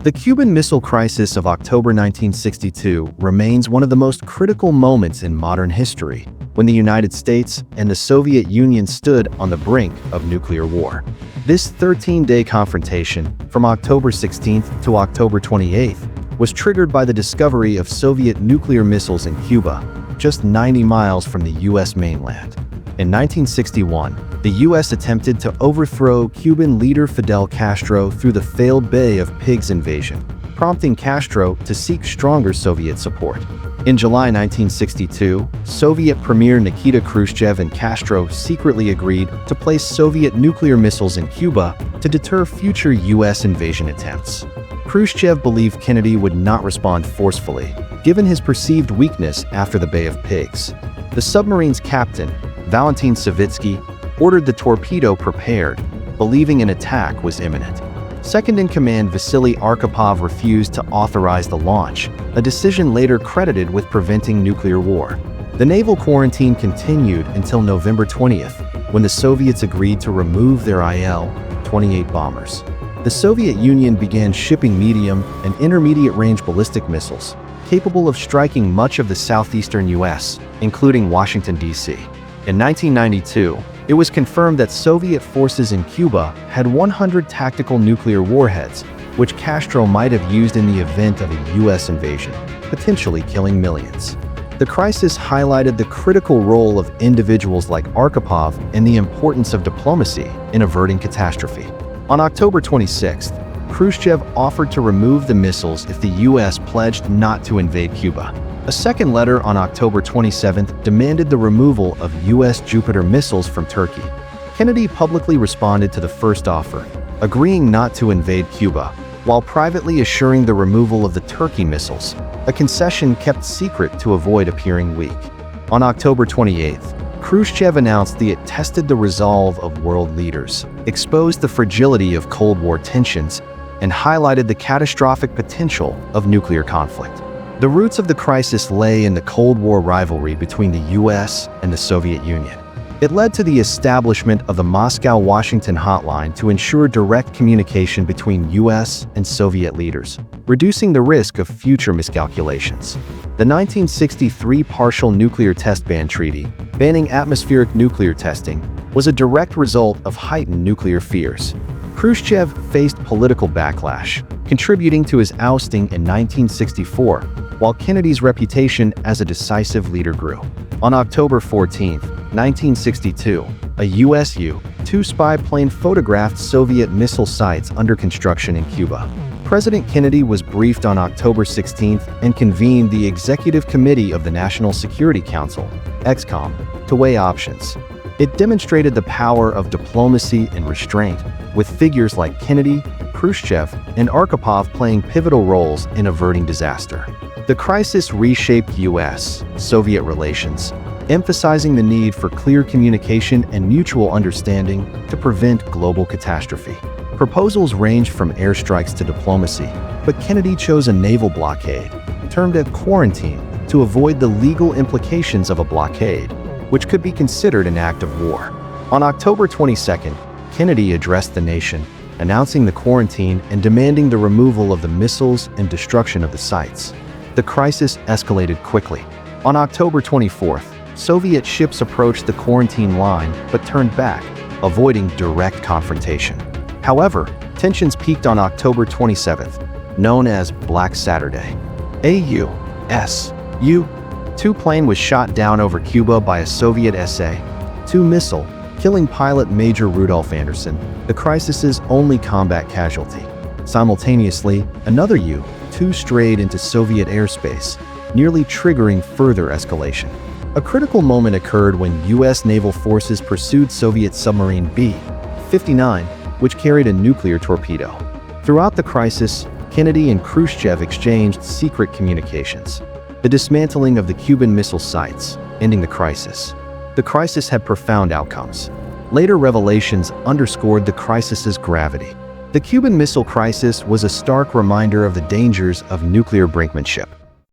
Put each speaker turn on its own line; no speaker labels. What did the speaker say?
The Cuban Missile Crisis of October 1962 remains one of the most critical moments in modern history, when the United States and the Soviet Union stood on the brink of nuclear war. This 13-day confrontation, from October 16th to October 28th, was triggered by the discovery of Soviet nuclear missiles in Cuba, just 90 miles from the U.S. mainland. In 1961, the U.S. attempted to overthrow Cuban leader Fidel Castro through the failed Bay of Pigs invasion, prompting Castro to seek stronger Soviet support. In July 1962, Soviet Premier Nikita Khrushchev and Castro secretly agreed to place Soviet nuclear missiles in Cuba to deter future U.S. invasion attempts. Khrushchev believed Kennedy would not respond forcefully, given his perceived weakness after the Bay of Pigs. The submarine's captain, Valentin Savitsky, ordered the torpedo prepared, believing an attack was imminent. Second-in-command Vasily Arkhipov refused to authorize the launch, a decision later credited with preventing nuclear war. The naval quarantine continued until November 20th, when the Soviets agreed to remove their Il-28 bombers. The Soviet Union began shipping medium and intermediate-range ballistic missiles, capable of striking much of the southeastern U.S., including Washington, D.C. In 1992, it was confirmed that Soviet forces in Cuba had 100 tactical nuclear warheads, which Castro might have used in the event of a U.S. invasion, potentially killing millions. The crisis highlighted the critical role of individuals like Arkhipov and the importance of diplomacy in averting catastrophe. On October 26th, Khrushchev offered to remove the missiles if the U.S. pledged not to invade Cuba. A second letter on October 27th demanded the removal of U.S. Jupiter missiles from Turkey. Kennedy publicly responded to the first offer, agreeing not to invade Cuba, while privately assuring the removal of the Turkey missiles, a concession kept secret to avoid appearing weak. On October 28th, Khrushchev announced that it tested the resolve of world leaders, exposed the fragility of Cold War tensions, and highlighted the catastrophic potential of nuclear conflict. The roots of the crisis lay in the Cold War rivalry between the U.S. and the Soviet Union. It led to the establishment of the Moscow-Washington hotline to ensure direct communication between U.S. and Soviet leaders, reducing the risk of future miscalculations. The 1963 Partial Nuclear Test Ban Treaty, banning atmospheric nuclear testing, was a direct result of heightened nuclear fears. Khrushchev faced political backlash, contributing to his ousting in 1964, while Kennedy's reputation as a decisive leader grew. On October 14, 1962, a U.S. U-2 spy plane photographed Soviet missile sites under construction in Cuba. President Kennedy was briefed on October 16 and convened the Executive Committee of the National Security Council, EXCOM, to weigh options. It demonstrated the power of diplomacy and restraint, with figures like Kennedy, Khrushchev, and Arkhipov playing pivotal roles in averting disaster. The crisis reshaped U.S.-Soviet relations, emphasizing the need for clear communication and mutual understanding to prevent global catastrophe. Proposals ranged from airstrikes to diplomacy, but Kennedy chose a naval blockade, termed a quarantine, to avoid the legal implications of a blockade, which could be considered an act of war. On October 22nd, Kennedy addressed the nation, announcing the quarantine and demanding the removal of the missiles and destruction of the sites. The crisis escalated quickly. On October 24th, Soviet ships approached the quarantine line but turned back, avoiding direct confrontation. However, tensions peaked on October 27th, known as Black Saturday. A U.S. U-2 plane was shot down over Cuba by a Soviet SA-2 missile, killing pilot Major Rudolf Anderson, the crisis's only combat casualty. Simultaneously, another U-2 strayed into Soviet airspace, nearly triggering further escalation. A critical moment occurred when U.S. naval forces pursued Soviet submarine B-59, which carried a nuclear torpedo. Throughout the crisis, Kennedy and Khrushchev exchanged secret communications. The dismantling of the Cuban missile sites, ending the crisis. The crisis had profound outcomes. Later revelations underscored the crisis's gravity. The Cuban Missile Crisis was a stark reminder of the dangers of nuclear brinkmanship.